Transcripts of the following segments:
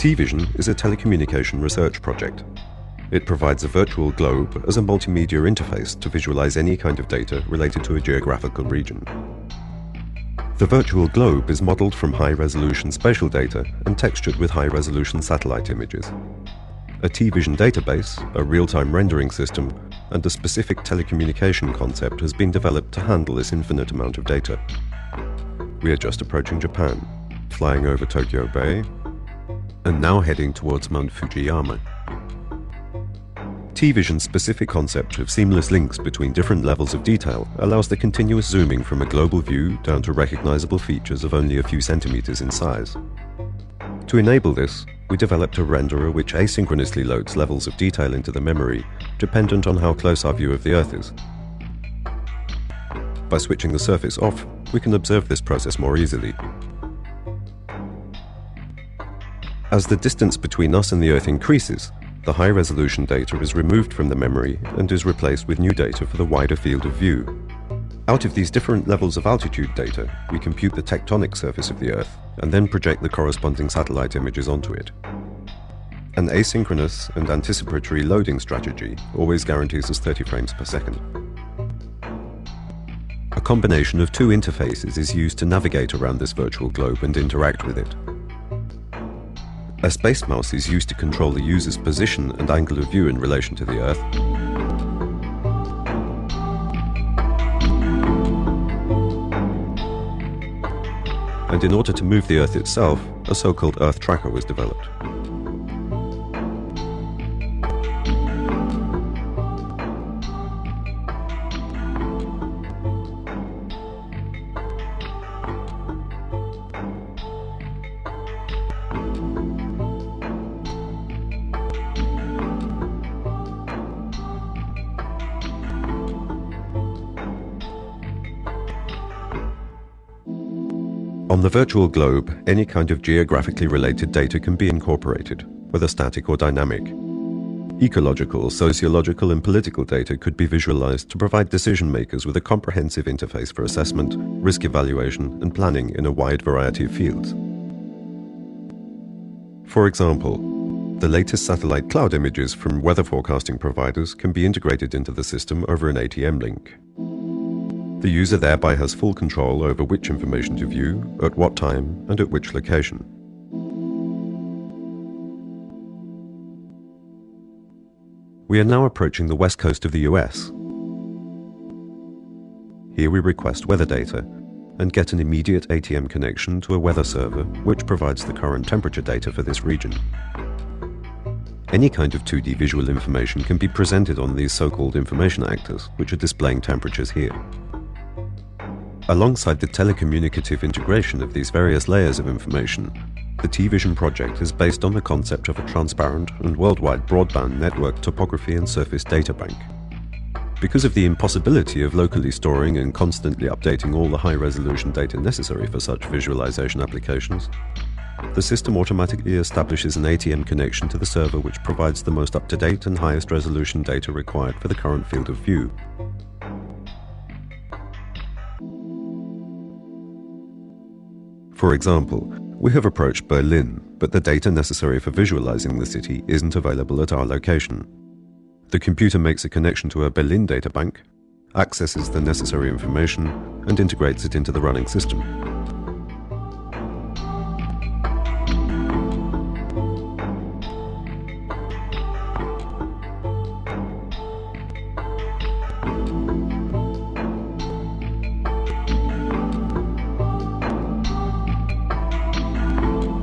TerraVision is a telecommunication research project. It provides a virtual globe as a multimedia interface to visualize any kind of data related to a geographical region. The virtual globe is modeled from high-resolution spatial data and textured with high-resolution satellite images. A TerraVision database, a real-time rendering system, and a specific telecommunication concept has been developed to handle this infinite amount of data. We are just approaching Japan, flying over Tokyo Bay, and now heading towards Mount Fujiyama. TerraVision's specific concept of seamless links between different levels of detail allows the continuous zooming from a global view down to recognizable features of only a few centimeters in size. To enable this, we developed a renderer which asynchronously loads levels of detail into the memory, dependent on how close our view of the Earth is. By switching the surface off, we can observe this process more easily. As the distance between us and the Earth increases, the high-resolution data is removed from the memory and is replaced with new data for the wider field of view. Out of these different levels of altitude data, we compute the tectonic surface of the Earth and then project the corresponding satellite images onto it. An asynchronous and anticipatory loading strategy always guarantees us 30 frames per second. A combination of two interfaces is used to navigate around this virtual globe and interact with it. A space mouse is used to control the user's position and angle of view in relation to the Earth. And in order to move the Earth itself, a so-called Earth tracker was developed. On the virtual globe, any kind of geographically related data can be incorporated, whether static or dynamic. Ecological, sociological, and political data could be visualized to provide decision makers with a comprehensive interface for assessment, risk evaluation, and planning in a wide variety of fields. For example, the latest satellite cloud images from weather forecasting providers can be integrated into the system over an ATM link. The user thereby has full control over which information to view, at what time, and at which location. We are now approaching the west coast of the US. Here we request weather data and get an immediate ATM connection to a weather server which provides the current temperature data for this region. Any kind of 2D visual information can be presented on these so-called information actors, which are displaying temperatures here. Alongside the telecommunicative integration of these various layers of information, the TerraVision project is based on the concept of a transparent and worldwide broadband network topography and surface data bank. Because of the impossibility of locally storing and constantly updating all the high-resolution data necessary for such visualization applications, the system automatically establishes an ATM connection to the server which provides the most up-to-date and highest resolution data required for the current field of view. For example, we have approached Berlin, but the data necessary for visualizing the city isn't available at our location. The computer makes a connection to a Berlin databank, accesses the necessary information, and integrates it into the running system.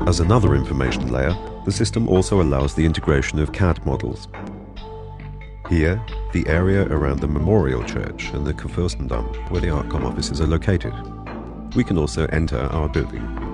As another information layer, the system also allows the integration of CAD models. Here, the area around the Memorial Church and the Kurfürstendamm, where the Artcom offices are located. We can also enter our building.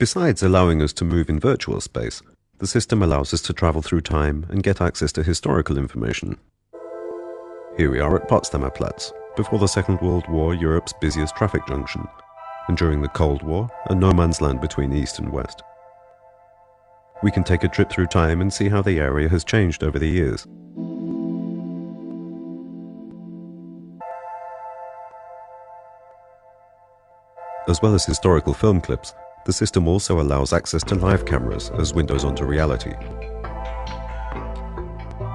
Besides allowing us to move in virtual space, the system allows us to travel through time and get access to historical information. Here we are at Potsdamer Platz, before the Second World War Europe's busiest traffic junction, and during the Cold War, a no man's land between East and West. We can take a trip through time and see how the area has changed over the years. As well as historical film clips, the system also allows access to live cameras as windows onto reality.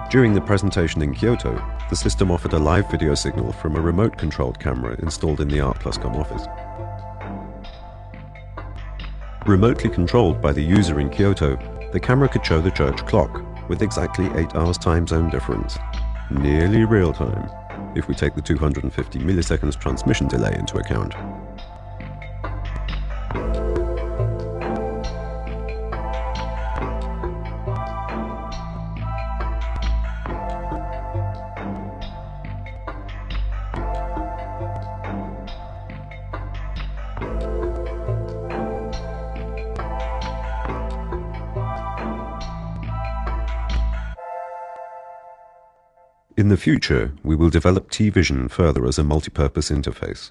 During the presentation in Kyoto, the system offered a live video signal from a remote-controlled camera installed in the Art+Com office. Remotely controlled by the user in Kyoto, the camera could show the church clock with exactly 8 hours time zone difference, nearly real time, if we take the 250 milliseconds transmission delay into account. In the future, we will develop TerraVision further as a multi-purpose interface,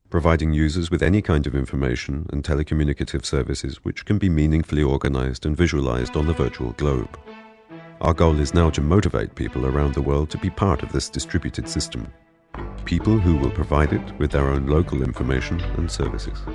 providing users with any kind of information and telecommunicative services which can be meaningfully organized and visualized on the virtual globe. Our goal is now to motivate people around the world to be part of this distributed system, people who will provide it with their own local information and services.